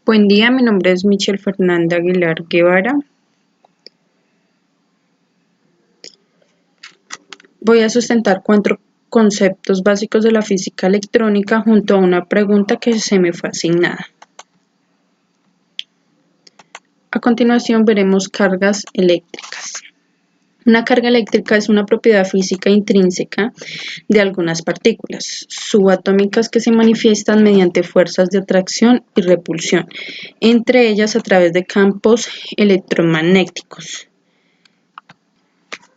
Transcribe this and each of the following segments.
Buen día, mi nombre es Michelle Fernanda Aguilar Guevara. Voy a sustentar 4 conceptos básicos de la física electrónica junto a una pregunta que se me fue asignada. A continuación veremos cargas eléctricas. Una carga eléctrica es una propiedad física intrínseca de algunas partículas subatómicas que se manifiestan mediante fuerzas de atracción y repulsión, entre ellas a través de campos electromagnéticos,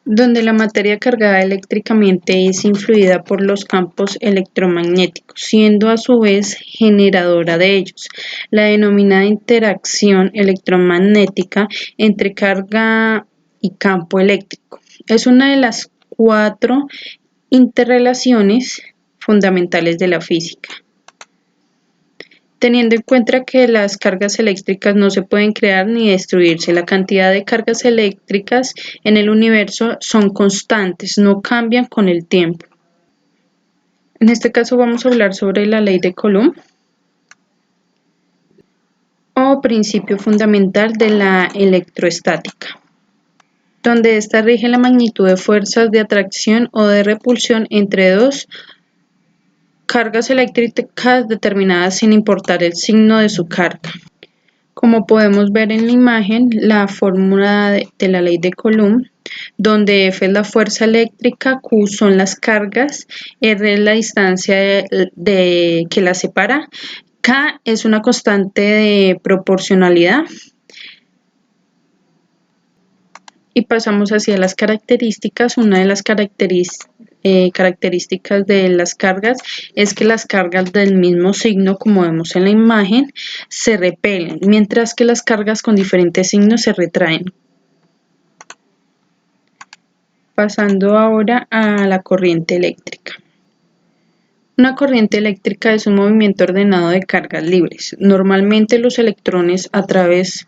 donde la materia cargada eléctricamente es influida por los campos electromagnéticos, siendo a su vez generadora de ellos. La denominada interacción electromagnética entre carga y campo eléctrico es una de las 4 interrelaciones fundamentales de la física. Teniendo en cuenta que las cargas eléctricas no se pueden crear ni destruirse, la cantidad de cargas eléctricas en el universo son constantes, no cambian con el tiempo. En este caso vamos a hablar sobre la ley de Coulomb o principio fundamental de la electroestática, donde ésta rige la magnitud de fuerzas de atracción o de repulsión entre dos cargas eléctricas determinadas sin importar el signo de su carga. Como podemos ver en la imagen, la fórmula de la ley de Coulomb, donde F es la fuerza eléctrica, Q son las cargas, R es la distancia que las separa, K es una constante de proporcionalidad. Y pasamos hacia las características. Una de las características de las cargas es que las cargas del mismo signo, como vemos en la imagen, se repelen, mientras que las cargas con diferentes signos se retraen. Pasando ahora a la corriente eléctrica. Una corriente eléctrica es un movimiento ordenado de cargas libres. Normalmente los electrones a través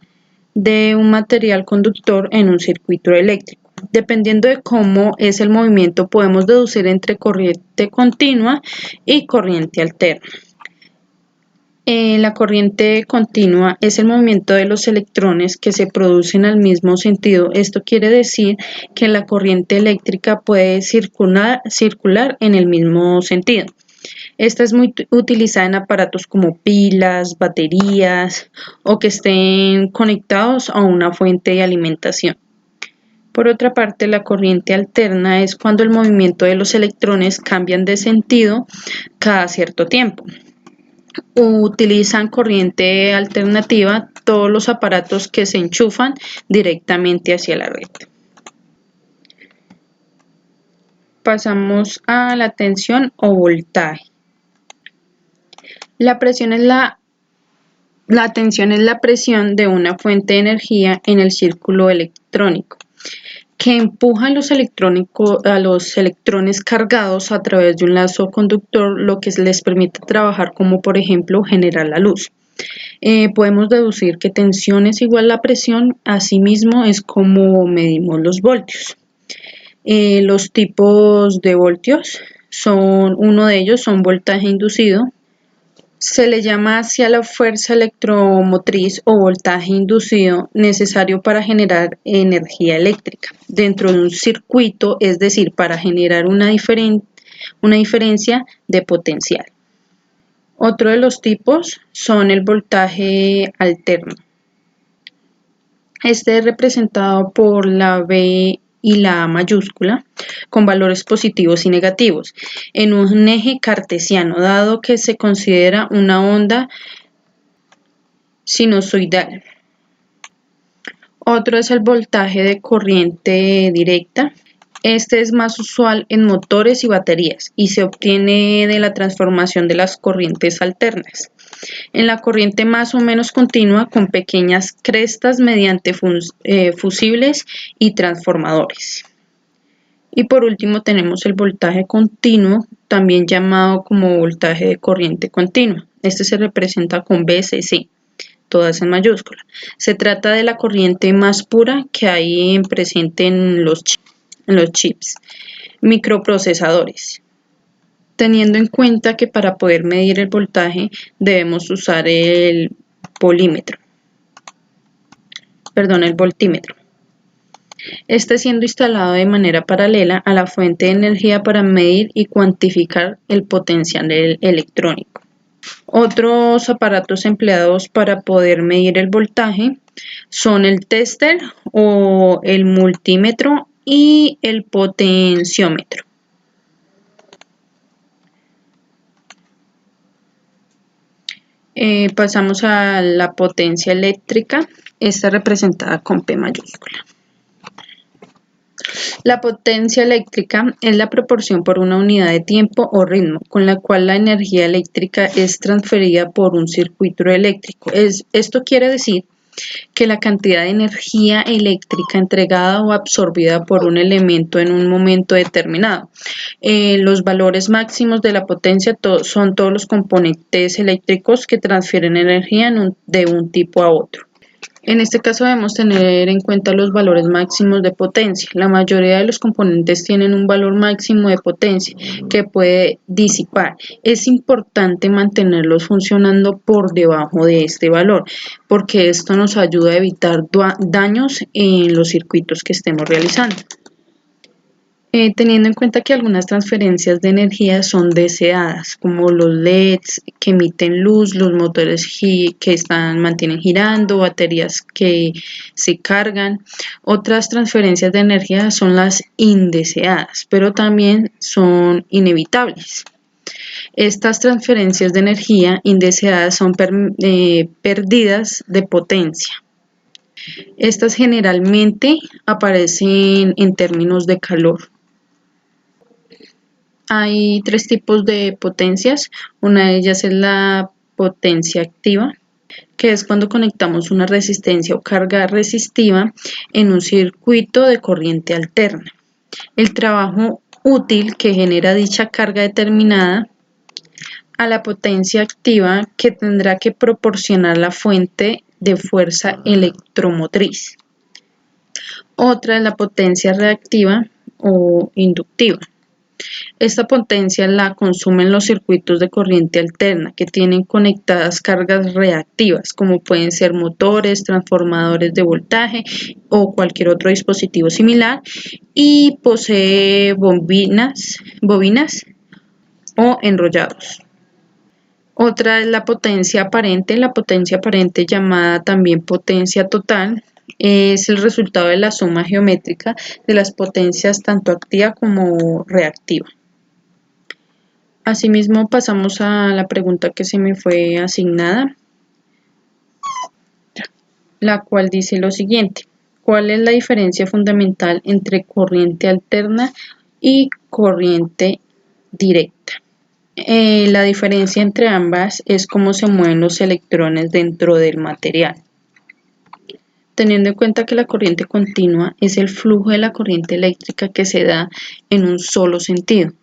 de un material conductor en un circuito eléctrico. Dependiendo de cómo es el movimiento, podemos deducir entre corriente continua y corriente alterna. La corriente continua es el movimiento de los electrones que se producen al mismo sentido. Esto quiere decir que la corriente eléctrica puede circular en el mismo sentido. Esta es muy utilizada en aparatos como pilas, baterías o que estén conectados a una fuente de alimentación. Por otra parte, la corriente alterna es cuando el movimiento de los electrones cambian de sentido cada cierto tiempo. Utilizan corriente alternativa todos los aparatos que se enchufan directamente hacia la red. Pasamos a la tensión o voltaje. La tensión es la presión de una fuente de energía en el círculo electrónico que empuja a los electrones cargados a través de un lazo conductor, lo que les permite trabajar como, por ejemplo, generar la luz. Podemos deducir que tensión es igual a presión, asimismo es como medimos los voltios. Los tipos de voltios uno de ellos son voltaje inducido. Se le llama hacia la fuerza electromotriz o voltaje inducido necesario para generar energía eléctrica dentro de un circuito, es decir, para generar una diferencia de potencial. Otro de los tipos son el voltaje alterno. Este es representado por la V y la A mayúscula, con valores positivos y negativos, en un eje cartesiano, dado que se considera una onda sinusoidal. Otro es el voltaje de corriente directa. Este es más usual en motores y baterías y se obtiene de la transformación de las corrientes alternas en la corriente más o menos continua con pequeñas crestas mediante fusibles y transformadores. Y por último tenemos el voltaje continuo, también llamado como voltaje de corriente continua. Este se representa con VCC, todas en mayúscula. Se trata de la corriente más pura que hay presente en los chips microprocesadores, teniendo en cuenta que para poder medir el voltaje debemos usar el el voltímetro. Este siendo instalado de manera paralela a la fuente de energía para medir y cuantificar el potencial electrónico. Otros aparatos empleados para poder medir el voltaje son el tester o el multímetro y el potenciómetro. Pasamos a la potencia eléctrica, esta representada con P mayúscula. La potencia eléctrica es la proporción por una unidad de tiempo o ritmo con la cual la energía eléctrica es transferida por un circuito eléctrico. Esto quiere decir que la cantidad de energía eléctrica entregada o absorbida por un elemento en un momento determinado. Los valores máximos de la potencia son todos los componentes eléctricos que transfieren energía de un tipo a otro. En este caso debemos tener en cuenta los valores máximos de potencia. La mayoría de los componentes tienen un valor máximo de potencia que puede disipar. Es importante mantenerlos funcionando por debajo de este valor, porque esto nos ayuda a evitar daños en los circuitos que estemos realizando. Teniendo en cuenta que algunas transferencias de energía son deseadas, como los LEDs que emiten luz, los motores que mantienen girando, baterías que se cargan. Otras transferencias de energía son las indeseadas, pero también son inevitables. Estas transferencias de energía indeseadas son pérdidas de potencia. Estas generalmente aparecen en términos de calor. Hay tres tipos de potencias. Una de ellas es la potencia activa, que es cuando conectamos una resistencia o carga resistiva en un circuito de corriente alterna. El trabajo útil que genera dicha carga determinada a la potencia activa que tendrá que proporcionar la fuente de fuerza electromotriz. Otra es la potencia reactiva o inductiva. Esta potencia la consumen los circuitos de corriente alterna que tienen conectadas cargas reactivas, como pueden ser motores, transformadores de voltaje o cualquier otro dispositivo similar, y posee bobinas o enrollados. Otra es la potencia aparente llamada también potencia total. Es el resultado de la suma geométrica de las potencias tanto activa como reactiva. Asimismo, pasamos a la pregunta que se me fue asignada, la cual dice lo siguiente: ¿cuál es la diferencia fundamental entre corriente alterna y corriente directa? La diferencia entre ambas es cómo se mueven los electrones dentro del material. Teniendo en cuenta que la corriente continua es el flujo de la corriente eléctrica que se da en un solo sentido.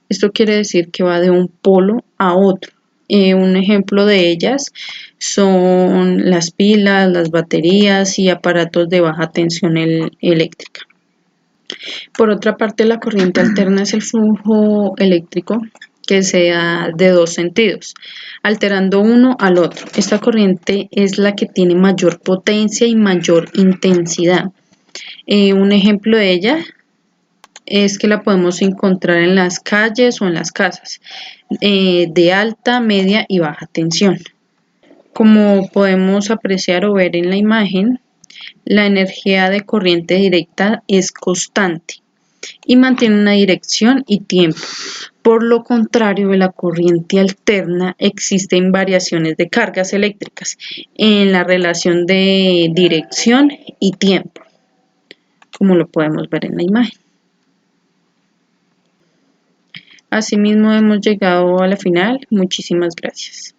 Esto quiere decir que va de un polo a otro. Un ejemplo de ellas son las pilas, las baterías y aparatos de baja tensión eléctrica. Por otra parte, la corriente alterna es el flujo eléctrico que se da de dos sentidos, alterando uno al otro. Esta corriente es la que tiene mayor potencia y mayor intensidad. Un ejemplo de ella es que la podemos encontrar en las calles o en las casas, de alta, media y baja tensión. Como podemos apreciar o ver en la imagen, la energía de corriente directa es constante y mantiene una dirección y tiempo. Por lo contrario de la corriente alterna, existen variaciones de cargas eléctricas en la relación de dirección y tiempo, como lo podemos ver en la imagen. Asimismo, hemos llegado a la final. Muchísimas gracias.